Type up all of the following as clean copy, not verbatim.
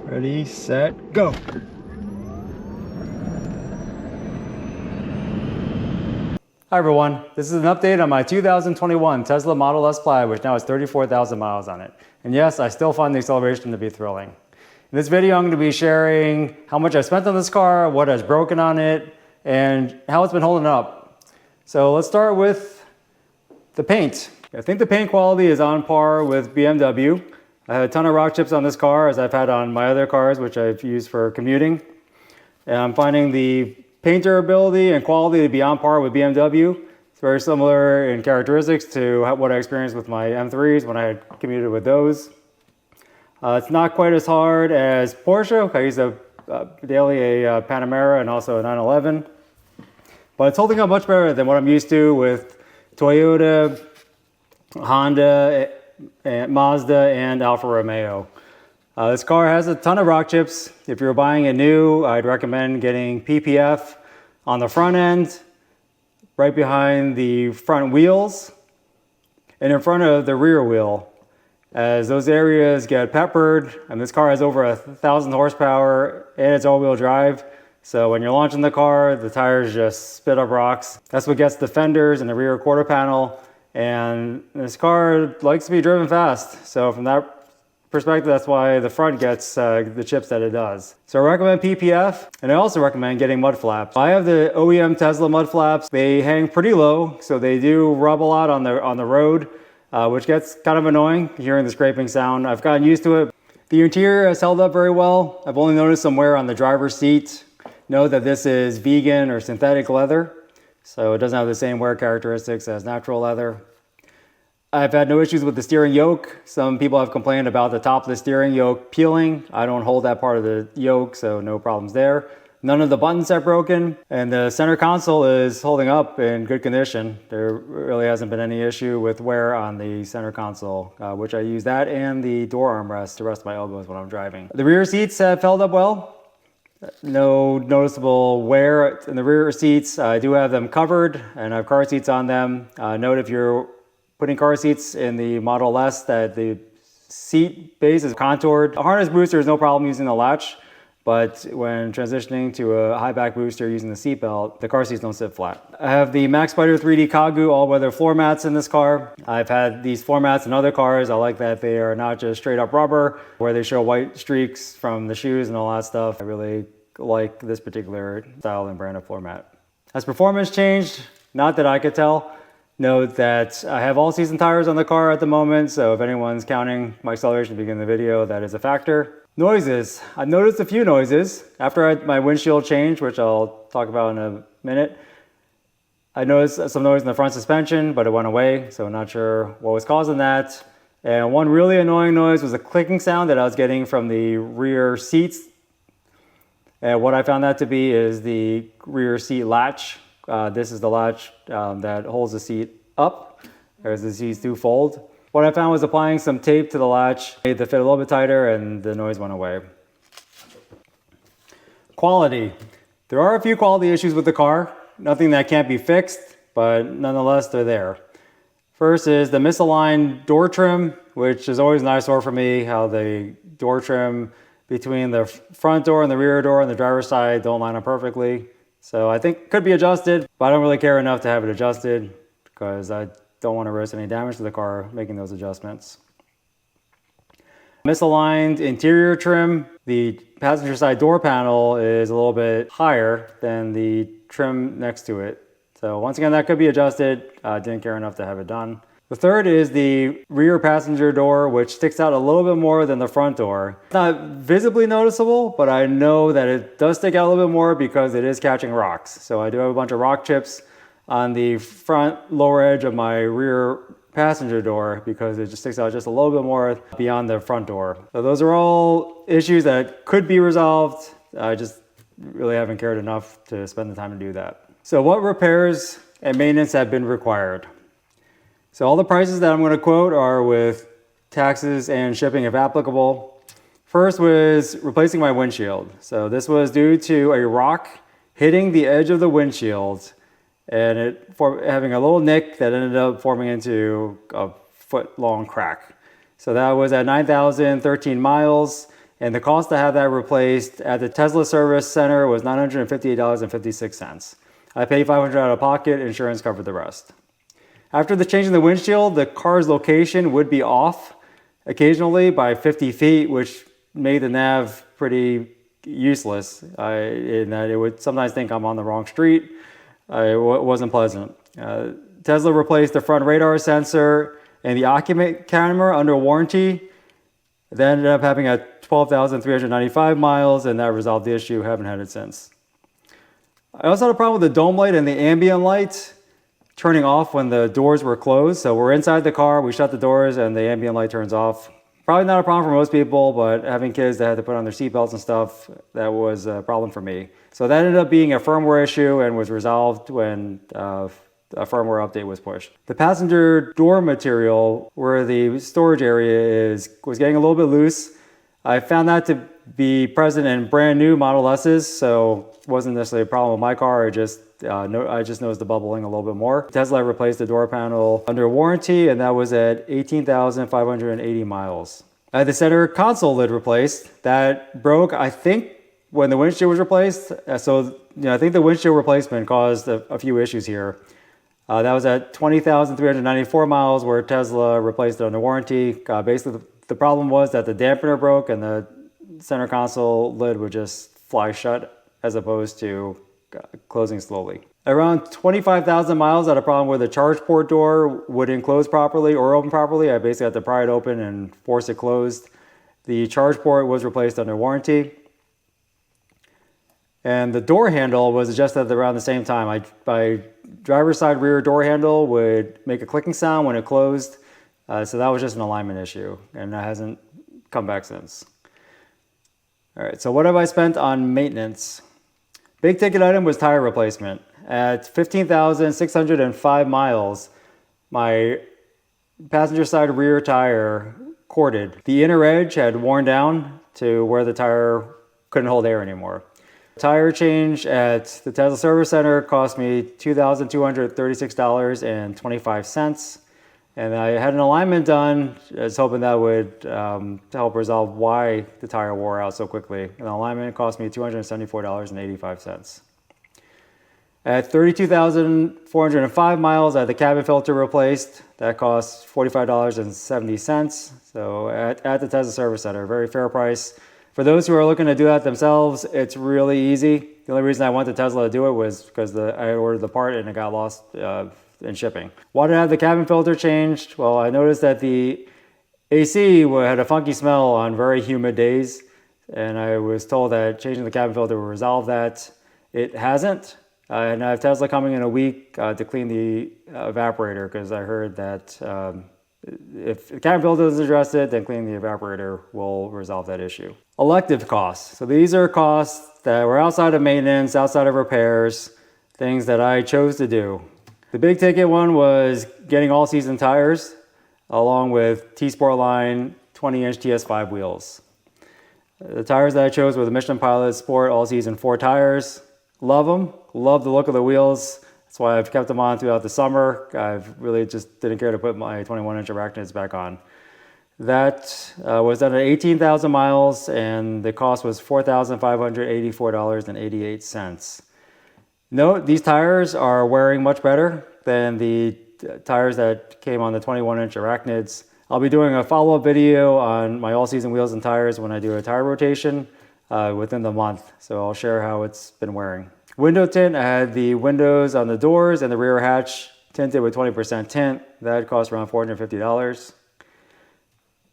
Ready, set, go. Hi everyone, this is an update on my 2021 Tesla Model S Plaid, which now has 34,000 miles on it. And yes, I still find the acceleration to be thrilling. In this video, I'm going to be sharing how much I spent on this car, what has broken on it, and how it's been holding up. So let's start with the paint. I think the paint quality is on par with BMW. I had a ton of rock chips on this car, as I've had on my other cars, which I've used for commuting. And I'm finding the paint durability and quality to be on par with BMW. It's very similar in characteristics to what I experienced with my M3s when I had commuted with those. It's not quite as hard as Porsche. I use daily a Panamera and also a 911. But it's holding up much better than what I'm used to with Toyota, Honda, and Mazda, and Alfa Romeo. This car has a ton of rock chips. If you're buying it new, I'd recommend getting PPF on the front end, right behind the front wheels, and in front of the rear wheel, as those areas get peppered. And this car has over 1,000 horsepower and it's all-wheel drive. So when you're launching the car, the tires just spit up rocks. That's what gets the fenders and the rear quarter panel. And this car likes to be driven fast. So from that perspective, that's why the front gets the chips that it does. So I recommend PPF, and I also recommend getting mud flaps. I have the OEM Tesla mud flaps. They hang pretty low, so they do rub a lot on the road, which gets kind of annoying, hearing the scraping sound. I've gotten used to it. The interior has held up very well. I've only noticed some wear on the driver's seat. Note that this is vegan or synthetic leather, so it doesn't have the same wear characteristics as natural leather. I've had no issues with the steering yoke. Some people have complained about the top of the steering yoke peeling. I don't hold that part of the yoke, so no problems there. None of the buttons have broken, and the center console is holding up in good condition. There really hasn't been any issue with wear on the center console, which I use that and the door armrest to rest my elbows when I'm driving. The rear seats have held up well. No noticeable wear in the rear seats. I do have them covered and I have car seats on them. Note if you're putting car seats in the Model S that the seat base is contoured. A harness booster is no problem using the latch, but when transitioning to a high back booster using the seat belt, the car seats don't sit flat. I have the Max Spider 3D Kagu all-weather floor mats in this car. I've had these floor mats in other cars. I like that they are not just straight up rubber, where they show white streaks from the shoes and all that stuff. I really like this particular style and brand of floor mat. Has performance changed? Not that I could tell. Note that I have all-season tires on the car at the moment, so if anyone's counting my acceleration at the beginning of the video, that is a factor. Noises. I've noticed a few noises. After my windshield change, which I'll talk about in a minute, I noticed some noise in the front suspension, but it went away, so I'm not sure what was causing that. And one really annoying noise was a clicking sound that I was getting from the rear seats. And what I found that to be is the rear seat latch. This is the latch that holds the seat up as the seats do fold. What I found was applying some tape to the latch made the fit a little bit tighter and the noise went away. Quality. There are a few quality issues with the car. Nothing that can't be fixed, but nonetheless they're there. First is the misaligned door trim, which is always an eyesore for me, how the door trim between the front door and the rear door on the driver's side don't line up perfectly. So I think it could be adjusted, but I don't really care enough to have it adjusted because I don't want to risk any damage to the car making those adjustments. Misaligned interior trim. The passenger side door panel is a little bit higher than the trim next to it. So once again, that could be adjusted. I didn't care enough to have it done. The third is the rear passenger door, which sticks out a little bit more than the front door. It's not visibly noticeable, but I know that it does stick out a little bit more because it is catching rocks. So I do have a bunch of rock chips on the front lower edge of my rear passenger door because it just sticks out just a little bit more beyond the front door. So those are all issues that could be resolved. I just really haven't cared enough to spend the time to do that. So what repairs and maintenance have been required? So all the prices that I'm going to quote are with taxes and shipping if applicable. First was replacing my windshield. So this was due to a rock hitting the edge of the windshield and it having a little nick that ended up forming into a foot-long crack. So that was at 9,013 miles. And the cost to have that replaced at the Tesla Service Center was $958.56. I paid $500 out of pocket, insurance covered the rest. After the change in the windshield, the car's location would be off occasionally by 50 feet, which made the nav pretty useless in that it would sometimes think I'm on the wrong street. It wasn't pleasant. Tesla replaced the front radar sensor and the occupant camera under warranty. That ended up having a 12,395 miles, and that resolved the issue. Haven't had it since. I also had a problem with the dome light and the ambient light turning off when the doors were closed. So we're inside the car, we shut the doors, and the ambient light turns off. Probably not a problem for most people, but having kids that had to put on their seatbelts and stuff, that was a problem for me. So that ended up being a firmware issue and was resolved when a firmware update was pushed. The passenger door material where the storage area was getting a little bit loose. I found that to be present in brand new Model S's, so it wasn't necessarily a problem with my car. I just noticed the bubbling a little bit more. Tesla replaced the door panel under warranty, and that was at 18,580 miles. I had the center console lid replaced. That broke, I think, when the windshield was replaced. So I think the windshield replacement caused a few issues here. That was at 20,394 miles where Tesla replaced it under warranty. Basically, the problem was that the dampener broke and the center console lid would just fly shut as opposed to closing slowly. Around 25,000 miles, I had a problem where the charge port door wouldn't close properly or open properly. I basically had to pry it open and force it closed. The charge port was replaced under warranty. And the door handle was adjusted around the same time. My driver's side rear door handle would make a clicking sound when it closed. So that was just an alignment issue, and that hasn't come back since. All right, so what have I spent on maintenance? Big ticket item was tire replacement. At 15,605 miles, my passenger side rear tire corded. The inner edge had worn down to where the tire couldn't hold air anymore. Tire change at the Tesla Service Center cost me $2,236.25. And I had an alignment done. I was hoping that would help resolve why the tire wore out so quickly. And the alignment cost me $274.85. At 32,405 miles, I had the cabin filter replaced. That cost $45.70. So at the Tesla Service Center, very fair price. For those who are looking to do that themselves, it's really easy. The only reason I went to Tesla to do it was because I ordered the part and it got lost in shipping. Why did I have the cabin filter changed? Well, I noticed that the AC had a funky smell on very humid days, and I was told that changing the cabin filter would resolve that. It hasn't, and I have Tesla coming in a week to clean the evaporator, because I heard that if the cabin filter is addressed, then cleaning the evaporator will resolve that issue. Elective costs. So these are costs that were outside of maintenance, outside of repairs, things that I chose to do. The big ticket one was getting all season tires along with T-Sport line 20-inch TS5 wheels. The tires that I chose were the Michelin Pilot Sport all season 4 tires. Love them, love the look of the wheels. That's why I've kept them on throughout the summer. I've really just didn't care to put my 21-inch arachnids back on. That was done at 18,000 miles, and the cost was $4,584.88. Note, these tires are wearing much better than the tires that came on the 21-inch arachnids. I'll be doing a follow-up video on my all-season wheels and tires when I do a tire rotation within the month, so I'll share how it's been wearing. Window tint, I had the windows on the doors and the rear hatch tinted with 20% tint. That cost around $450.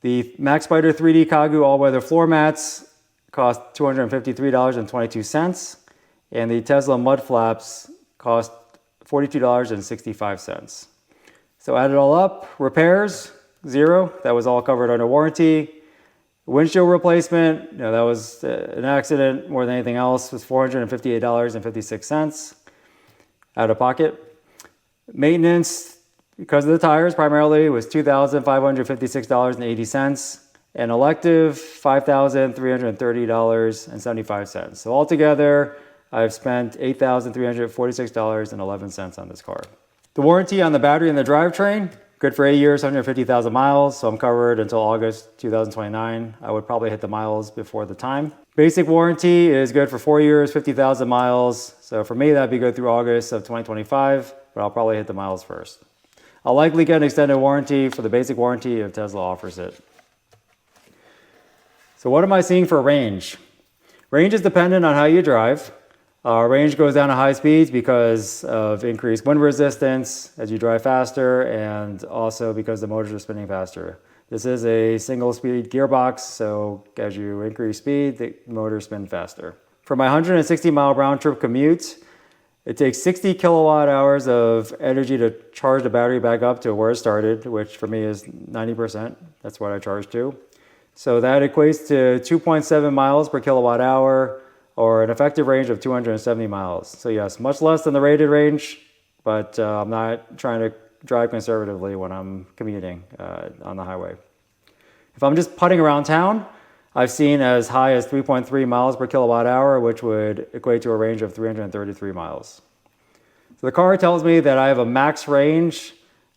The Max Spider 3D Kagu all-weather floor mats cost $253.22. And the Tesla mud flaps cost $42.65. So add it all up, repairs, $0. That was all covered under warranty. Windshield replacement, that was an accident more than anything else, was $458.56 out of pocket. Maintenance, because of the tires primarily, was $2,556.80. And elective, $5,330.75. So altogether, I've spent $8,346.11 on this car. The warranty on the battery and the drivetrain Good for 8 years, 150,000 miles, so I'm covered until August 2029. I would probably hit the miles before the time. Basic warranty is good for 4 years, 50,000 miles. So for me, that'd be good through August of 2025, but I'll probably hit the miles first. I'll likely get an extended warranty for the basic warranty if Tesla offers it. So what am I seeing for range? Range is dependent on how you drive. Range goes down at high speeds because of increased wind resistance as you drive faster, and also because the motors are spinning faster. This is a single speed gearbox, so as you increase speed, the motors spin faster. For my 160 mile round trip commute, it takes 60 kilowatt hours of energy to charge the battery back up to where it started, which for me is 90%. That's what I charge to. So that equates to 2.7 miles per kilowatt hour, or an effective range of 270 miles. So yes, much less than the rated range, but I'm not trying to drive conservatively when I'm commuting on the highway. If I'm just putting around town, I've seen as high as 3.3 miles per kilowatt hour, which would equate to a range of 333 miles. So the car tells me that I have a max range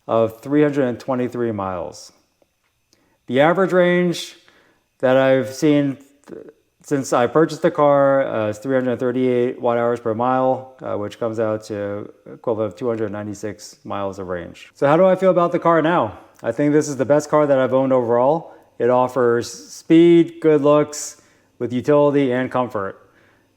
of 323 miles. The average range that I've seen since I purchased the car is 338 watt hours per mile, which comes out to equivalent of 296 miles of range. So how do I feel about the car now? I think this is the best car that I've owned overall. It offers speed, good looks, with utility and comfort.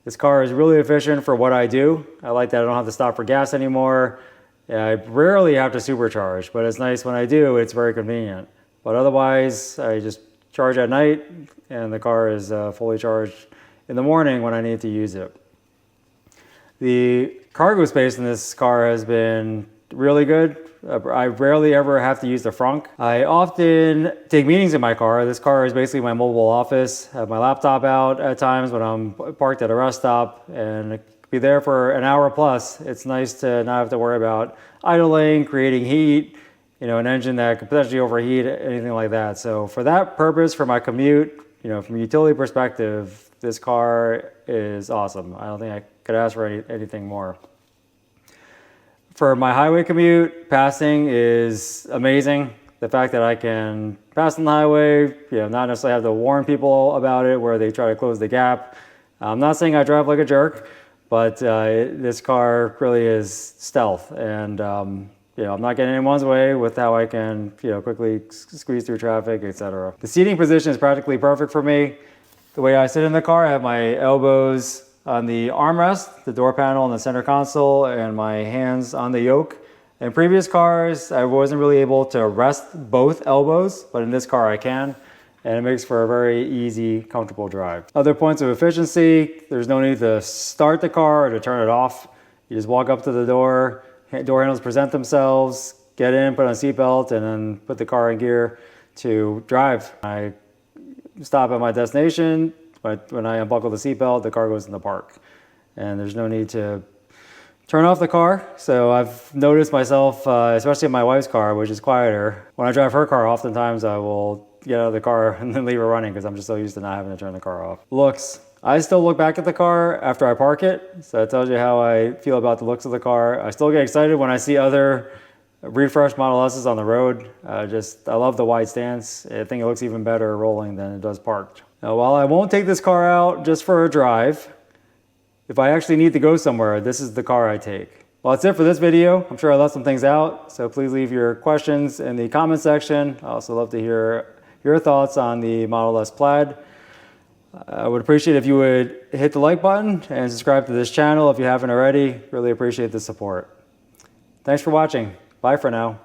This car is really efficient for what I do. I like that I don't have to stop for gas anymore. I rarely have to supercharge, but it's nice when I do. It's very convenient. But otherwise, I just charge at night, and the car is fully charged in the morning when I need to use it. The cargo space in this car has been really good. I rarely ever have to use the frunk. I often take meetings in my car. This car is basically my mobile office. I have my laptop out at times when I'm parked at a rest stop, and it could be there for an hour plus. It's nice to not have to worry about idling, creating heat, an engine that could potentially overheat, anything like that. So for that purpose, for my commute, from a utility perspective, this car is awesome. I don't think I could ask for anything more. For my highway commute, passing is amazing. The fact that I can pass on the highway, not necessarily have to warn people about it where they try to close the gap. I'm not saying I drive like a jerk, but this car really is stealth, and I'm not getting in anyone's way with how I can, quickly squeeze through traffic, etc. The seating position is practically perfect for me. The way I sit in the car, I have my elbows on the armrest, the door panel, and the center console, and my hands on the yoke. In previous cars, I wasn't really able to rest both elbows, but in this car I can, and it makes for a very easy, comfortable drive. Other points of efficiency: there's no need to start the car or to turn it off. You just walk up to the door handles present themselves, get in, put on a seatbelt, and then put the car in gear to drive. I stop at my destination, but when I unbuckle the seatbelt, the car goes in the park. And there's no need to turn off the car. So I've noticed myself, especially in my wife's car, which is quieter, when I drive her car, oftentimes I will get out of the car and then leave her running because I'm just so used to not having to turn the car off. Looks. I still look back at the car after I park it, so that tells you how I feel about the looks of the car. I still get excited when I see other refreshed Model S's on the road. I love the wide stance. I think it looks even better rolling than it does parked. Now, while I won't take this car out just for a drive, if I actually need to go somewhere, this is the car I take. Well, that's it for this video. I'm sure I left some things out, so please leave your questions in the comment section. I also love to hear your thoughts on the Model S Plaid. I would appreciate if you would hit the like button and subscribe to this channel if you haven't already. Really appreciate the support. Thanks for watching. Bye for now.